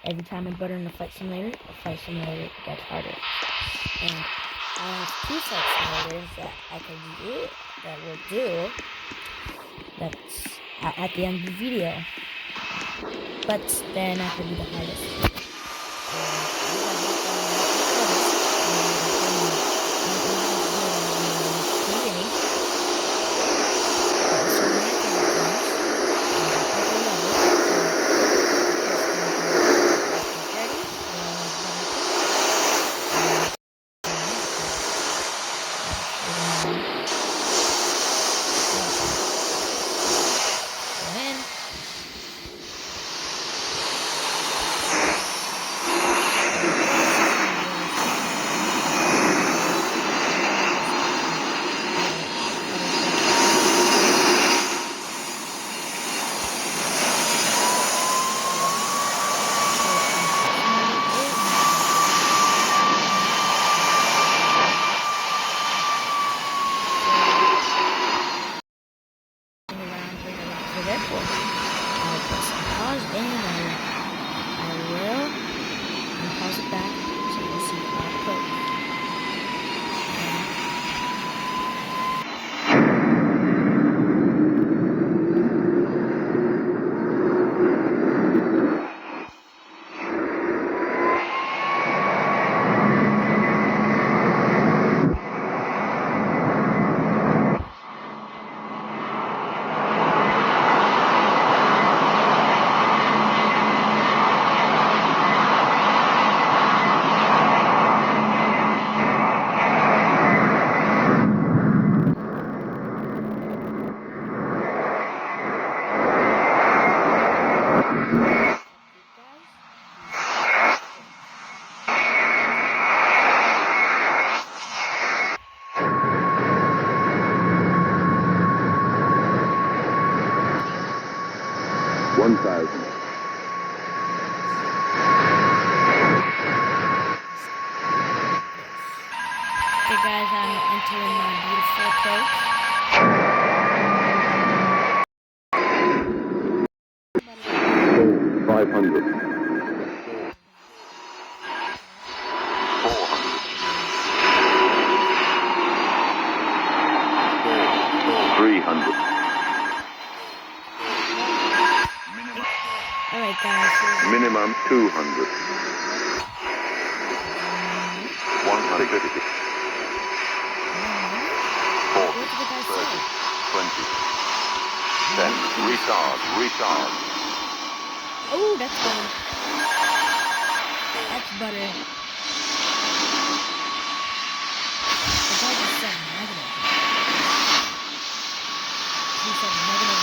every time I butter in the flight simulator gets harder. And I have 2 flight simulators that I can do, that will do, that's at the end of the video. But they're not going to be the hardest. Pause it back so you'll see our approach. 1,000. Okay guys, I'm entering my beautiful approach. 500. 300. Alright guys. Minimum 200. 150. 40, 30, 20. 10. Retard. Oh, that's butter. That's butter. The guy just said negative. He said negative.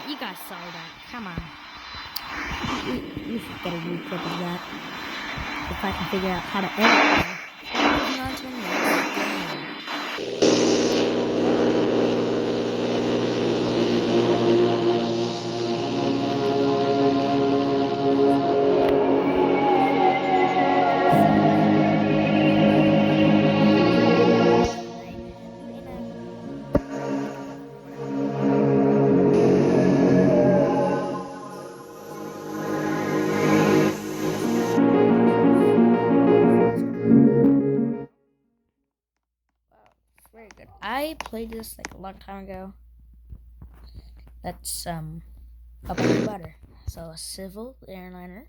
You guys saw that. Come on. You should get a recap of that. If I can figure out how to edit it. Moving on to the next very good. I played this like a long time ago. That's about butter. So a civil airliner.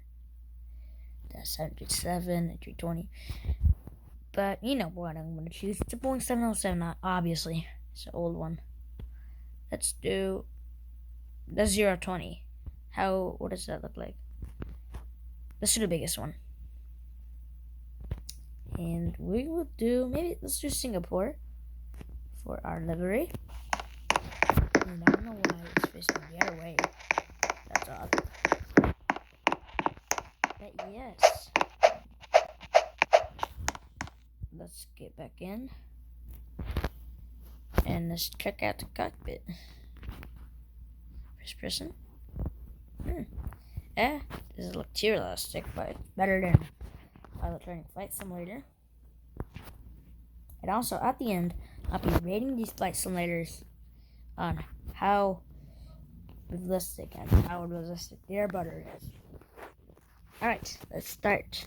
That's 737 and 320. But you know what I'm gonna choose. It's a Boeing 707, obviously. It's an old one. Let's do the 020. What does that look like? Let's do the biggest one. And we will do, let's do Singapore for our livery. And I don't know why it's facing the other way. That's odd. But yes. Let's get back in. And let's check out the cockpit. First person. This look too realistic, but it's better than pilot training flight simulator. And also, at the end, I'll be rating these flight simulators on how realistic their butter is. Alright, let's start.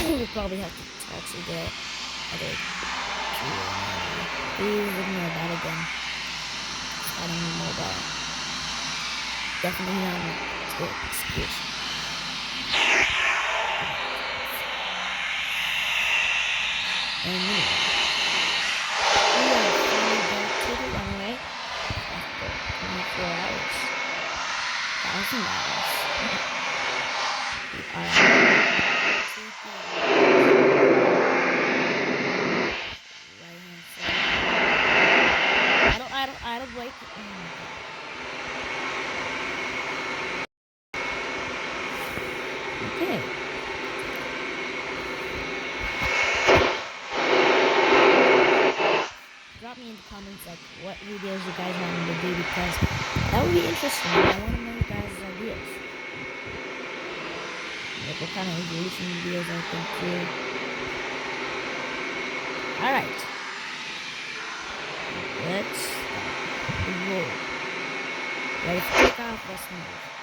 We'll probably have to actually get other please ignore that again. I don't even know about it. Definitely not a good excuse. And anyway, we are finally back to the runway after 24 hours. $1,000. We are idle brake. Okay. Drop me in the comments like what videos you guys want me to do because that would be interesting. I want to know you guys' ideas. Like what kind of aviation videos I think too. Alright. Let's roll. Ready for takeoff? Let's move.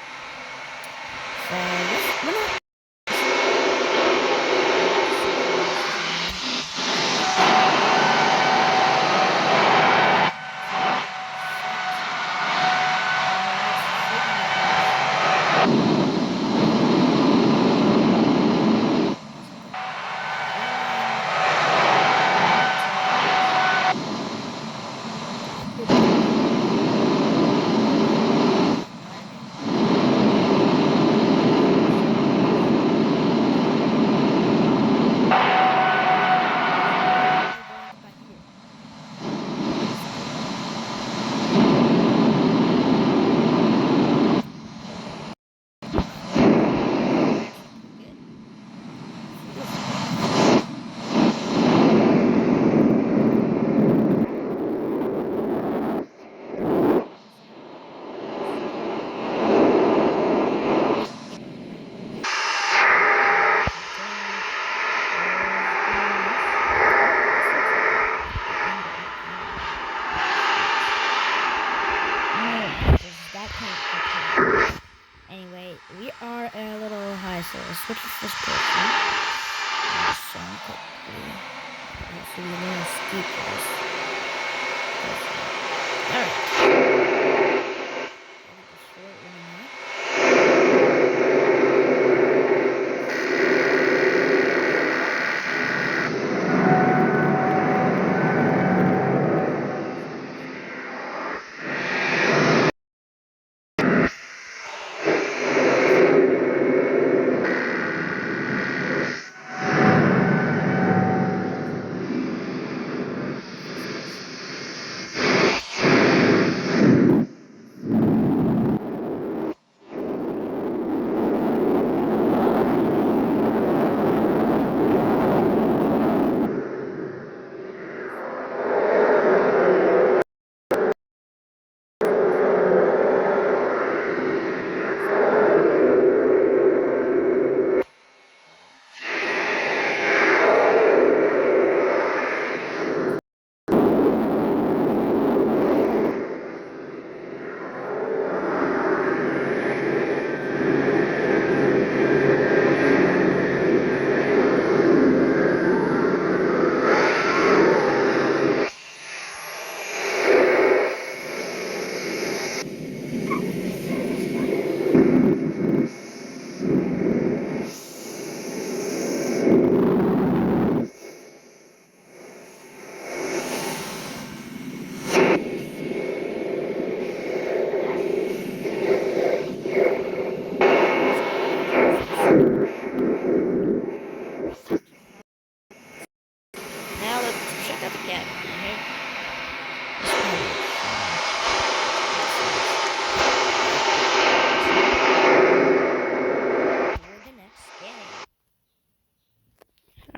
So let's anyway, we are a little high, so let's switch to this person. Hopefully, a little steep for this. Alright.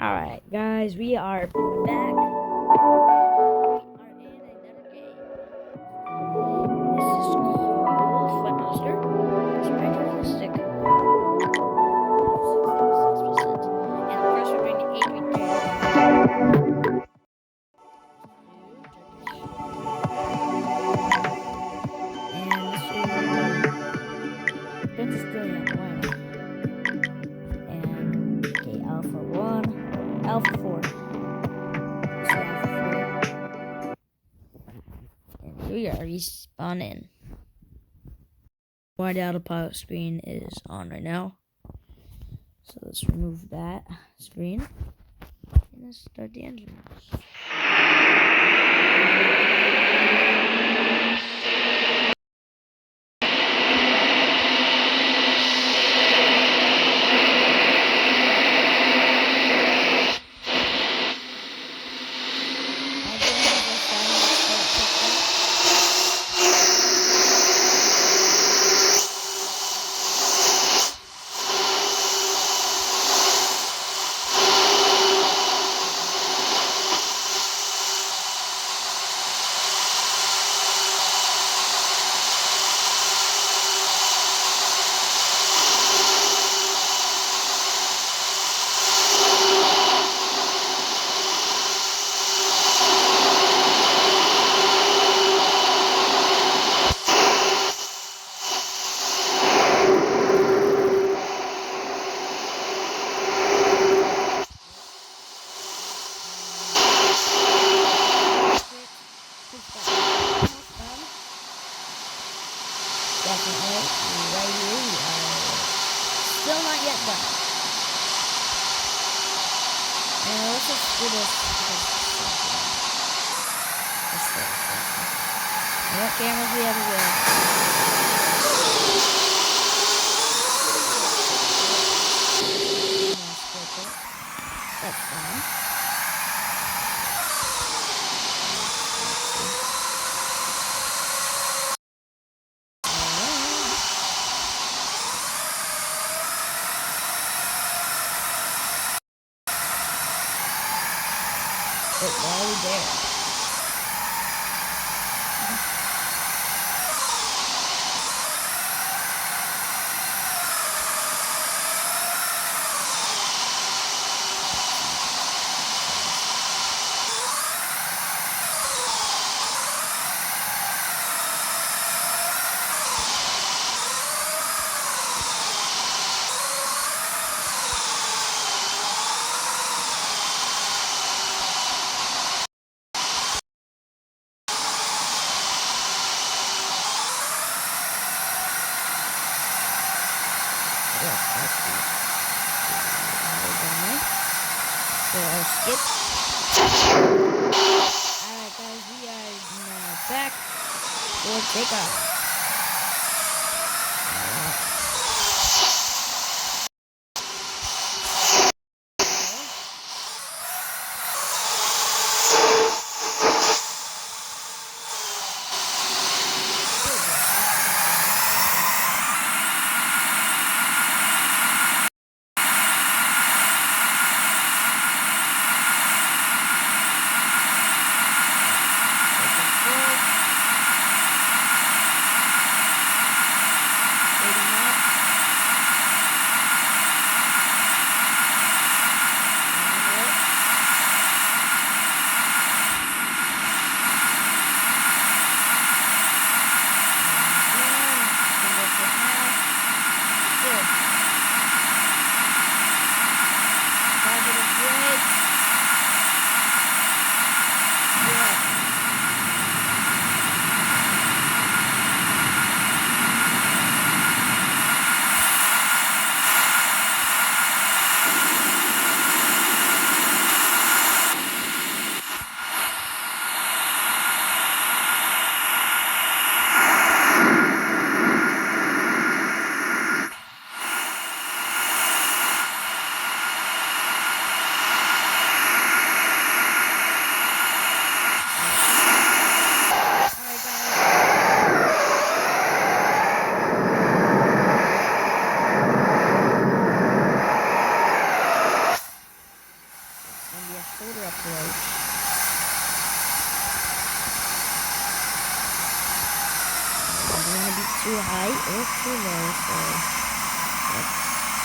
Alright, guys, we are back. We are in another game. This is called Footmaster. It's very realistic. 66%. And of course, we're doing the And this is Princess Brilliant. Why not? And okay, Alpha 1, Alpha 4. So Alpha 4. And we are respawning. White autopilot screen is on right now. So let's remove that screen. And let's start the engine. Definitely, right here we are still not yet done. And let's just do this because what cameras we have available? That's fine. It's already there. So I'll skip. Alright guys, we are now back for takeoff.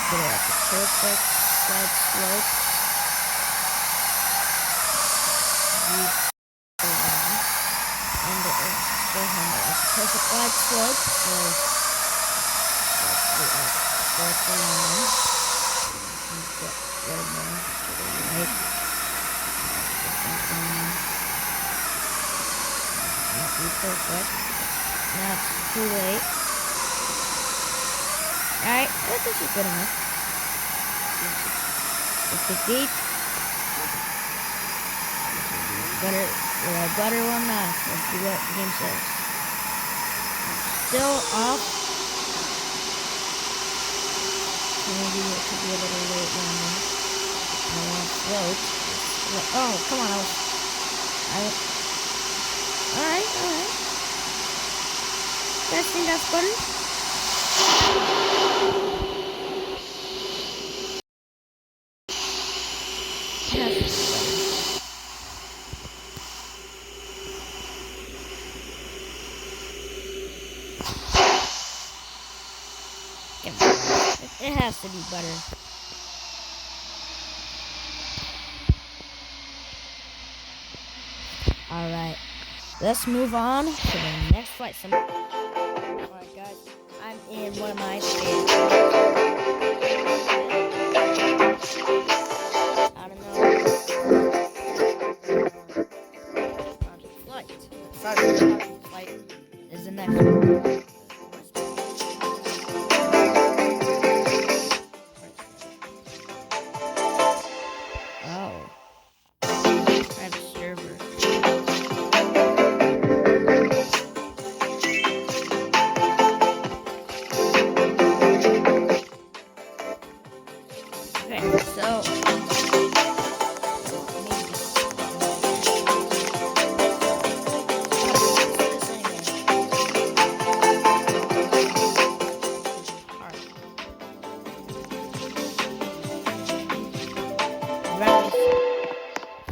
Get it at the perfect side slope. Use the one. And the handle at the perfect side slope. So that's the landing. Get rid of more to the right. Not be perfect. Now it's too late. Alright, this is good enough. 50 feet. Butter or not? Let's see what the game says. Still off. Maybe it could be a little late landing. I want to float. Oh, come on. Alright. Guys think that's butter? It has to be butter. Alright. Let's move on to the next flight. Alright guys, I'm in one of my favorites. I don't know. Project Flight. Project Flight is the next one.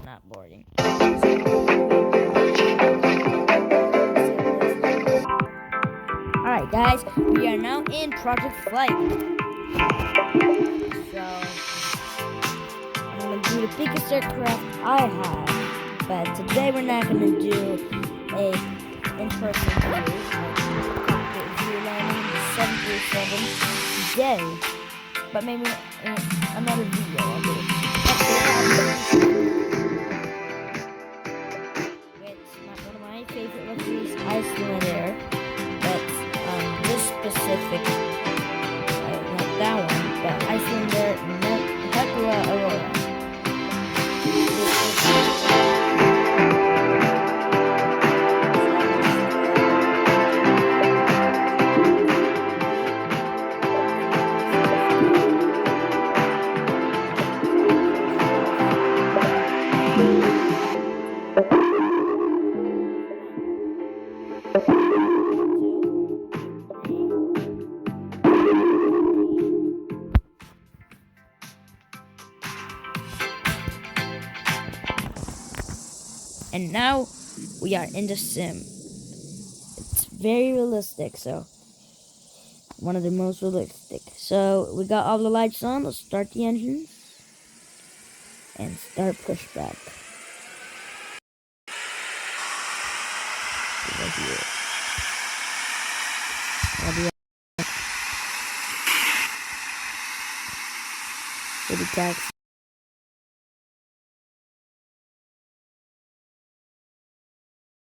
Not boarding. Alright guys, we are now in Project Flight. So I'm gonna do the biggest aircraft I have. But today we're not gonna do a in-person view. View landing the 737 today. But maybe another video I'll do it. One of my favorite luxuries, Iceland Air. That's this specific, not that one, but Iceland Air Hekla Aurora. And now we are in the sim. It's very realistic, so one of the most realistic. So we got all the lights on. Let's start the engine and start pushback. Right here. I'll be taxi.